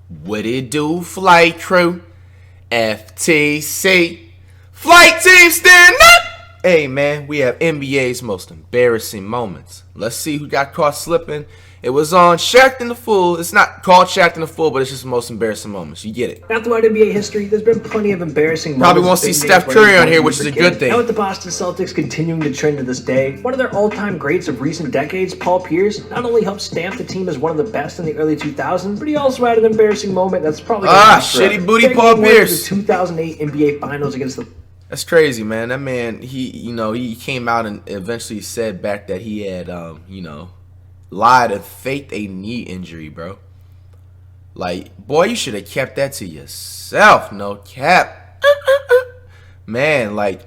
What it do, flight crew? FTC. Flight team stand up! Hey man, we have NBA's most embarrassing moments. Let's see who got caught slipping. It was on Shaq and the Fool. It's not called Shaq and the Fool, but it's just the most embarrassing moments. You get it. Now throughout NBA history, there's been plenty of embarrassing Probably moments. won't see Steph Curry on here, which is a good thing. Now with the Boston Celtics continuing to trend to this day, one of their all-time greats of recent decades, Paul Pierce, not only helped stamp the team as one of the best in the early 2000s, but he also had an embarrassing moment that's probably shitty booty Paul Pierce. The 2008 NBA Finals against the... That's crazy, man. That man, he came out and eventually said back that he had, lied and faked a knee injury, bro. Like, boy, you should have kept that to yourself. No cap. Man, like,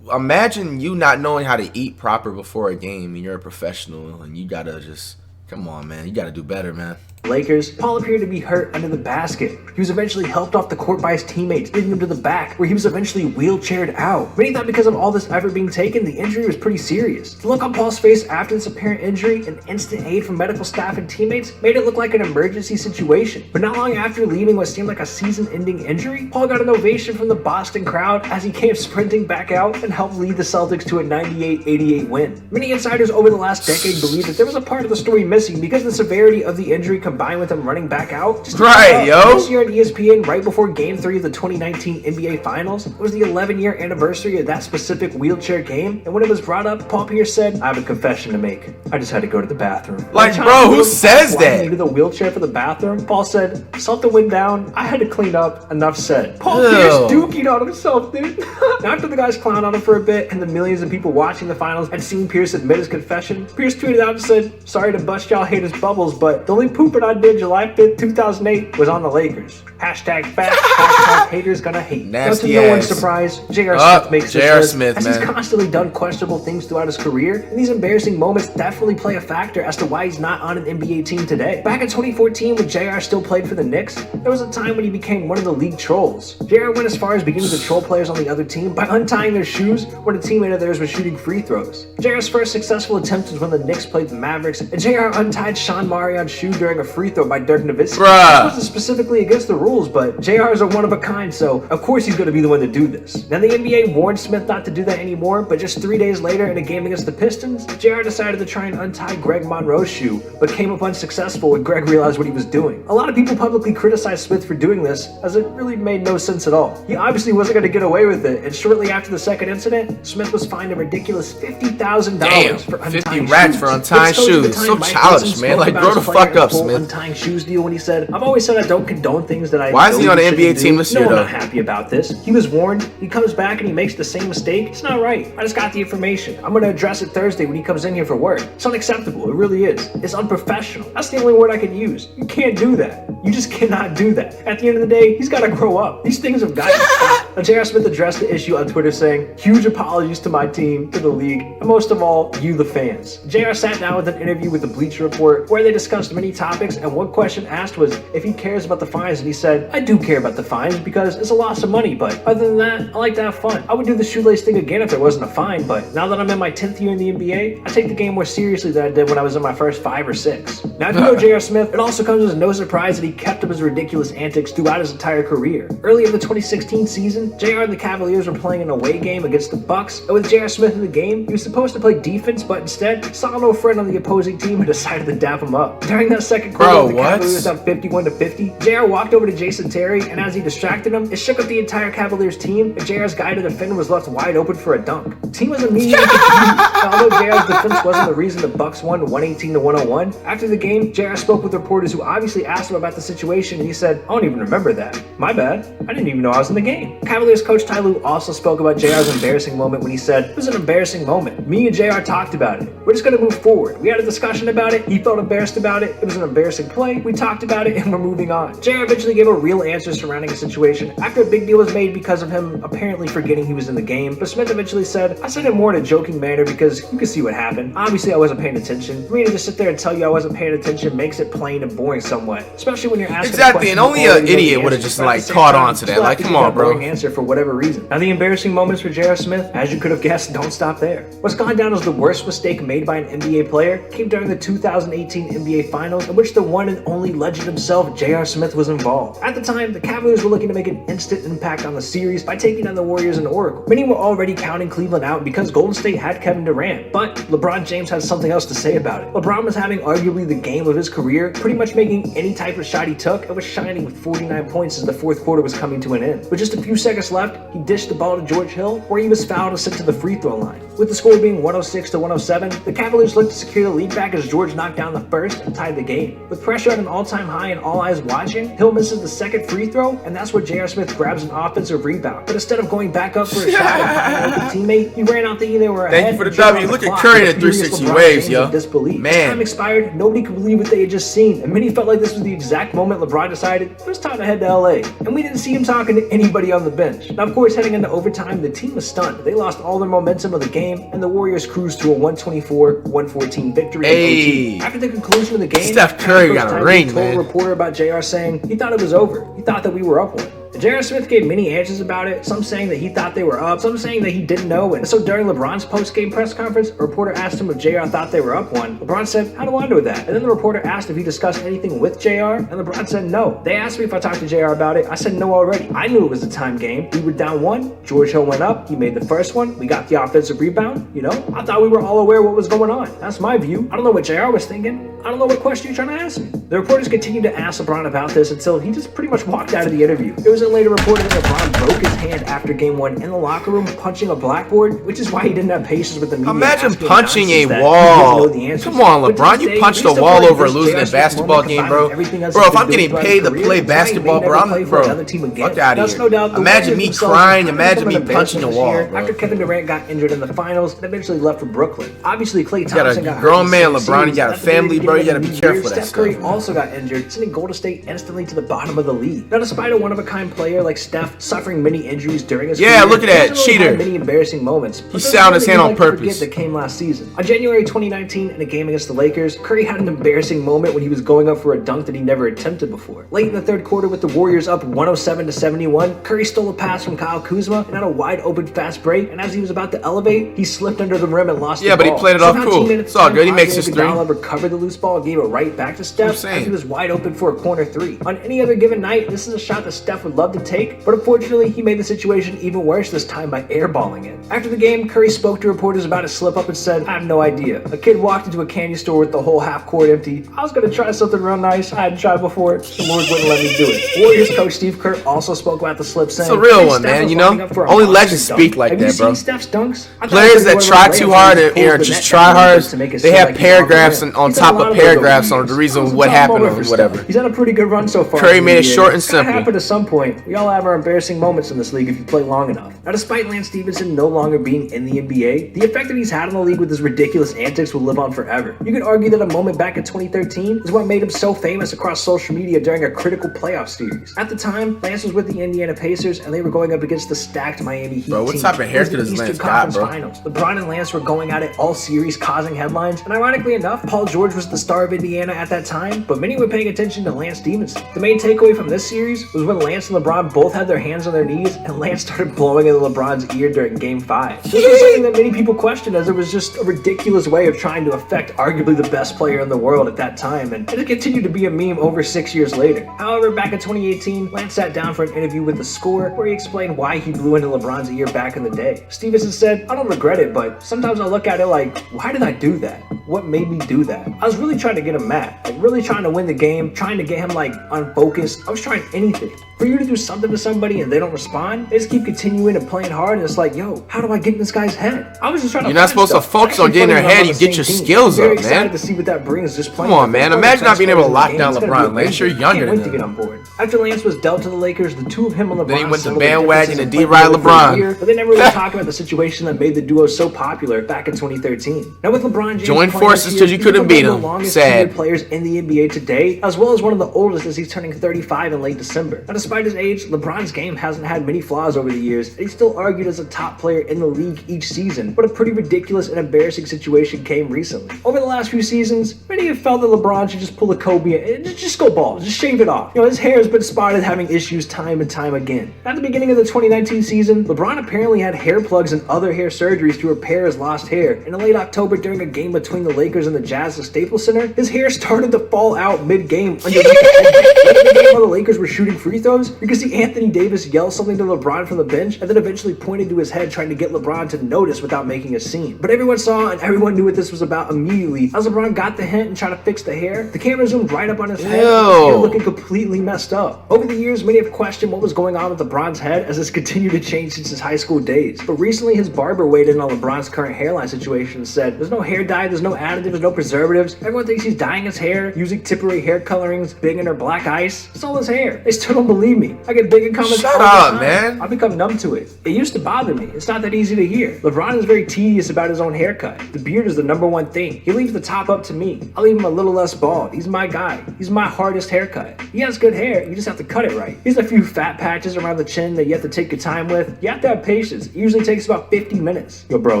imagine you not knowing how to eat proper before a game and you're a professional and you gotta just, come on, man. You gotta do better, man. Lakers, Paul appeared to be hurt under the basket. He was eventually helped off the court by his teammates, leading him to the back, where he was eventually wheelchaired out. Many thought because of all this effort being taken, the injury was pretty serious. The look on Paul's face after this apparent injury and instant aid from medical staff and teammates made it look like an emergency situation. But not long after leaving what seemed like a season-ending injury, Paul got an ovation from the Boston crowd as he came sprinting back out and helped lead the Celtics to a 98-88 win. Many insiders over the last decade believed that there was a part of the story missing because the severity of the injury combined with him running back out. This year on ESPN, right before Game 3 of the 2019 NBA Finals, it was the 11-year anniversary of that specific wheelchair game, and when it was brought up, Paul Pierce said, "I have a confession to make. I just had to go to the bathroom." Like, bro, who says that? Into the wheelchair for the bathroom, Paul said, "Something went down. I had to clean up. Enough said." Paul Pierce dookied on himself, dude. After the guys clowned on him for a bit, and the millions of people watching the finals had seen Pierce admit his confession, Pierce tweeted out and said, "Sorry to bust y'all haters' bubbles, but the only pooping I did July 5th, 2008 was on the Lakers. Hashtag fact, hashtag haters gonna hate." Nasty now, to no one's surprise, J.R. Smith makes this list, as he's constantly done questionable things throughout his career, and these embarrassing moments definitely play a factor as to why he's not on an NBA team today. Back in 2014, when J.R. still played for the Knicks, there was a time when he became one of the league trolls. J.R. went as far as beginning to troll players on the other team by untying their shoes when a teammate of theirs was shooting free throws. J.R.'s first successful attempt was when the Knicks played the Mavericks, and J.R. untied Sean Marion's shoe during a free throw by Dirk Nowitzki. This wasn't specifically against the rules, but JR is a one-of-a-kind, so of course he's going to be the one to do this. Now the NBA warned Smith not to do that anymore, but just 3 days later in a game against the Pistons, JR decided to try and untie Greg Monroe's shoe, but came up unsuccessful when Greg realized what he was doing. A lot of people publicly criticized Smith for doing this, as it really made no sense at all. He obviously wasn't going to get away with it, and shortly after the second incident, Smith was fined a ridiculous $50,000 for untying 50 racks for untying shoes. So childish, man. Like, grow the fuck up, Smith. Untying shoes deal when he said, "I've always said I don't condone things that I..." Why is he on the NBA team this year, though? I'm not happy about this. He was warned. He comes back and he makes the same mistake. It's not right. I just got the information. I'm going to address it Thursday when he comes in here for work. It's unacceptable. It really is. It's unprofessional. That's the only word I can use. You can't do that. You just cannot do that. At the end of the day, he's got to grow up. These things have got to stop. Now, J.R. Smith addressed the issue on Twitter saying, "Huge apologies to my team, to the league, and most of all, you the fans." J.R. sat down with an interview with the Bleacher Report where they discussed many topics, and one question asked was if he cares about the fines, and he said, "I do care about the fines because it's a loss of money, but other than that, I like to have fun. I would do the shoelace thing again if there wasn't a fine, but now that I'm in my 10th year in the NBA, I take the game more seriously than I did when I was in my first 5 or 6. Now, if you know J.R. Smith, it also comes as no surprise that he kept up his ridiculous antics throughout his entire career. Early in the 2016 season, J.R. and the Cavaliers were playing an away game against the Bucks, and with J.R. Smith in the game, he was supposed to play defense, but instead saw no friend on the opposing team and decided to dap him up. During that second quarter, the Cavaliers down 51-50, J.R. walked over to Jason Terry, and as he distracted him, it shook up the entire Cavaliers team, and JR's guy to defend was left wide open for a dunk. The team was immediately confused. Although JR's defense wasn't the reason the Bucks won 118-101, after the game, JR spoke with reporters who obviously asked him about the situation, and he said, "I don't even remember that. My bad. I didn't even know I was in the game." Cavaliers coach Ty Lue also spoke about JR's embarrassing moment when he said, "It was an embarrassing moment. Me and JR talked about it. We're just going to move forward. We had a discussion about it. He felt embarrassed about it. It was an embarrassing play. We talked about it, and we're moving on." JR eventually gave a real answer surrounding a situation after a big deal was made because of him apparently forgetting he was in the game, but Smith eventually said, "I said it more in a joking manner because you can see what happened. Obviously, I wasn't paying attention. For me to just sit there and tell you I wasn't paying attention makes it plain and boring somewhat, espally when you're asking exactly, and only an idiot would have just like caught on to that. Like, come on, bro. answer for whatever reason. Now, the embarrassing moments for J.R. Smith, as you could have guessed, don't stop there. What's gone down as the worst mistake made by an NBA player came during the 2018 NBA Finals, in which the one and only legend himself, J.R. Smith, was involved. At the time, the Cavaliers were looking to make an instant impact on the series by taking down the Warriors in Oracle. Many were already counting Cleveland out because Golden State had Kevin Durant, but LeBron James has something else to say about it. LeBron was having arguably the game of his career, pretty much making any type of shot he took, and was shining with 49 points as the fourth quarter was coming to an end. With just a few seconds left, he dished the ball to George Hill, where he was fouled and sent to the free throw line. With the score being 106 to 107, the Cavaliers looked to secure the lead back as George knocked down the first and tied the game. With pressure at an all-time high and all eyes watching, Hill misses the second free throw, and that's where J.R. Smith grabs an offensive rebound. But instead of going back up for a shot and finding a teammate, he ran out thinking they were ahead. Thank you for the W. Look at Curry in the 360 waves, yo. Disbelief. Man. As time expired, nobody could believe what they had just seen, and many felt like this was the exact moment LeBron decided it was time to head to LA. And we didn't see him talking to anybody on the bench. Now, of course, heading into overtime, the team was stunned. They lost all their momentum of the game, and the Warriors cruised to a 124-114 victory in OT. After the conclusion of the game, Steph Curry got a ring, told a reporter about JR saying he thought it was over. He thought that we were up one. J.R. Smith gave many answers about it, some saying that he thought they were up, some saying that he didn't know. And so during LeBron's post-game press conference, a reporter asked him if J.R. thought they were up one. LeBron said, "How do I know that?" And then the reporter asked if he discussed anything with J.R., and LeBron said no. They asked me if I talked to J.R. about it. I said no already. I knew it was a time game. We were down one. George Hill went up. He made the first one. We got the offensive rebound. You know, I thought we were all aware what was going on. That's my view. I don't know what J.R. was thinking. I don't know what question you're trying to ask me. The reporters continued to ask LeBron about this until he just pretty much walked out of the interview. It was then later reported that LeBron broke his hand after game one in the locker room punching a blackboard, which is why he didn't have patience with the media. Imagine punching a wall. Come on, LeBron, you punched a wall over losing a basketball game, bro. Bro, if I'm getting paid to play basketball, bro, fuck out of here. Imagine me crying, imagine me punching a wall, bro. After Kevin Durant got injured in the finals and eventually left for Brooklyn. Obviously, Klay Thompson got hurt. Grown man, LeBron, you got a family, bro, you gotta be careful with that Steph Curry also got injured, sending Golden State instantly to the bottom of the league. Now, despite a one-of-a-kind player like Steph suffering many injuries during his career, look at that cheater. Many embarrassing moments. He sound his hand on purpose. That came last season. On January 2019, in a game against the Lakers, Curry had an embarrassing moment when he was going up for a dunk that he never attempted before. Late in the third quarter, with the Warriors up 107-71, Curry stole a pass from Kyle Kuzma and had a wide-open fast break. And as he was about to elevate, he slipped under the rim and lost the ball. Yeah, but he played it off cool. It's all good. He makes his three. Recovered the loose ball and gave it right back to Steph as he was wide open for a corner three. On any other given night, this is a shot that Steph would love to take, but unfortunately, he made the situation even worse this time by airballing it. After the game, Curry spoke to reporters about his slip-up and said, "I have no idea. A kid walked into a candy store with the whole half court empty. I was going to try something real nice. I hadn't tried before. The Lord wouldn't let me do it." Warriors coach Steve Kerr also spoke about the slip, saying, "It's a real one, man, you know? Only legends speak like that, bro. Steph's dunks? Players that try too hard or just try hard, they have paragraphs on top of paragraphs on the reason what happened or whatever." He's had a pretty good run so far. Curry made it short and simple. It happened at some point. We all have our embarrassing moments in this league if you play long enough. Now, despite Lance Stephenson no longer being in the NBA, the effect that he's had on the league with his ridiculous antics will live on forever. You could argue that a moment back in 2013 is what made him so famous across social media during a critical playoff series. At the time, Lance was with the Indiana Pacers and they were going up against the stacked Miami Heat. Bro, what type of haircut does Lance got, bro? Finals. LeBron and Lance were going at it all series, causing headlines, and ironically enough, Paul George was the star of Indiana at that time, but many were paying attention to Lance Stephenson. The main takeaway from this series was when Lance and LeBron both had their hands on their knees and Lance started blowing into LeBron's ear during Game 5. This was something that many people questioned as it was just a ridiculous way of trying to affect arguably the best player in the world at that time, and it continued to be a meme over 6 years later. However, back in 2018, Lance sat down for an interview with The Score where he explained why he blew into LeBron's ear back in the day. Stevenson said, "I don't regret it, but sometimes I look at it like, why did I do that? What made me do that? I was really trying to get him mad, like really trying to win the game, trying to get him like unfocused. I was trying anything. For you to do something to somebody and they don't respond, they just keep continuing and playing hard, and it's like, yo, how do I get in this guy's head? I was just trying to. You're not supposed to focus on getting in their head. You get your skills up, man. To see what that brings. Just come on, man. Imagine not being able to lock down LeBron. Lance, you're younger than him. To get on board. After Lance was dealt to the Lakers, the two of him and LeBron. Then he went to bandwagon and D-Ride LeBron. But they never really talked about the situation that made the duo so popular back in 2013. Now with LeBron James joined forces because you couldn't beat him. Sad. Players in the NBA today, as well as one of the oldest as he's turning 35 in late December. Now, Despite his age, LeBron's game hasn't had many flaws over the years, and he's still argued as a top player in the league each season, but a pretty ridiculous and embarrassing situation came recently. Over the last few seasons, many have felt that LeBron should just pull a Kobe and just go bald, just shave it off. His hair has been spotted having issues time and time again. At the beginning of the 2019 season, LeBron apparently had hair plugs and other hair surgeries to repair his lost hair. And in late October, during a game between the Lakers and the Jazz at Staples Center, his hair started to fall out mid-game underneath the game while the Lakers were shooting free throws. You can see Anthony Davis yell something to LeBron from the bench, and then eventually pointed to his head, trying to get LeBron to notice without making a scene. But everyone saw and everyone knew what this was about immediately. As LeBron got the hint and tried to fix the hair, the camera zoomed right up on his head, with his hair looking completely messed up. Over the years, many have questioned what was going on with LeBron's head, as it's continued to change since his high school days. But recently, his barber weighed in on LeBron's current hairline situation and said, "There's no hair dye, there's no additives, there's no preservatives. Everyone thinks he's dyeing his hair, using Tipperary hair colorings, Bing or black ice. It's all his hair." They still don't believe me. I get big comments all the time. Man. I've become numb to it. It used to bother me. It's not that easy to hear. LeBron is very tedious about his own haircut. The beard is the #1 thing. He leaves the top up to me. I'll leave him a little less bald. He's my guy. He's my hardest haircut. He has good hair. You just have to cut it right. He has a few fat patches around the chin that you have to take your time with. You have to have patience. It usually takes about 50 minutes. Yo, bro,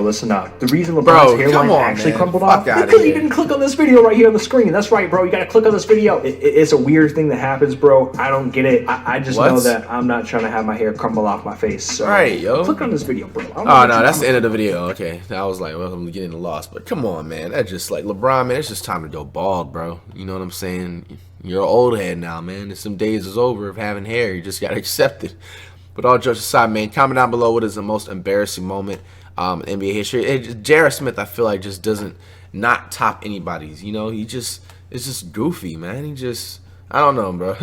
listen up. The reason LeBron's hairline actually crumbled off because he didn't click on this video right here on the screen. That's right, bro. You gotta click on this video. It's a weird thing that happens, bro. I don't get it. I just know that I'm not trying to have my hair crumble off my face. So right, yo. Click on this video, bro. Oh, no, that's the end of the video. Okay. I was like, well, I'm getting lost. But come on, man. That's just like, LeBron, man, it's just time to go bald, bro. You know what I'm saying? You're an old head now, man. Some days is over of having hair. You just got to accept it. But all jokes aside, man, comment down below what is the most embarrassing moment in NBA history. J.R. Smith, I feel like, just doesn't not top anybody's. It's just goofy, man. I don't know, bro.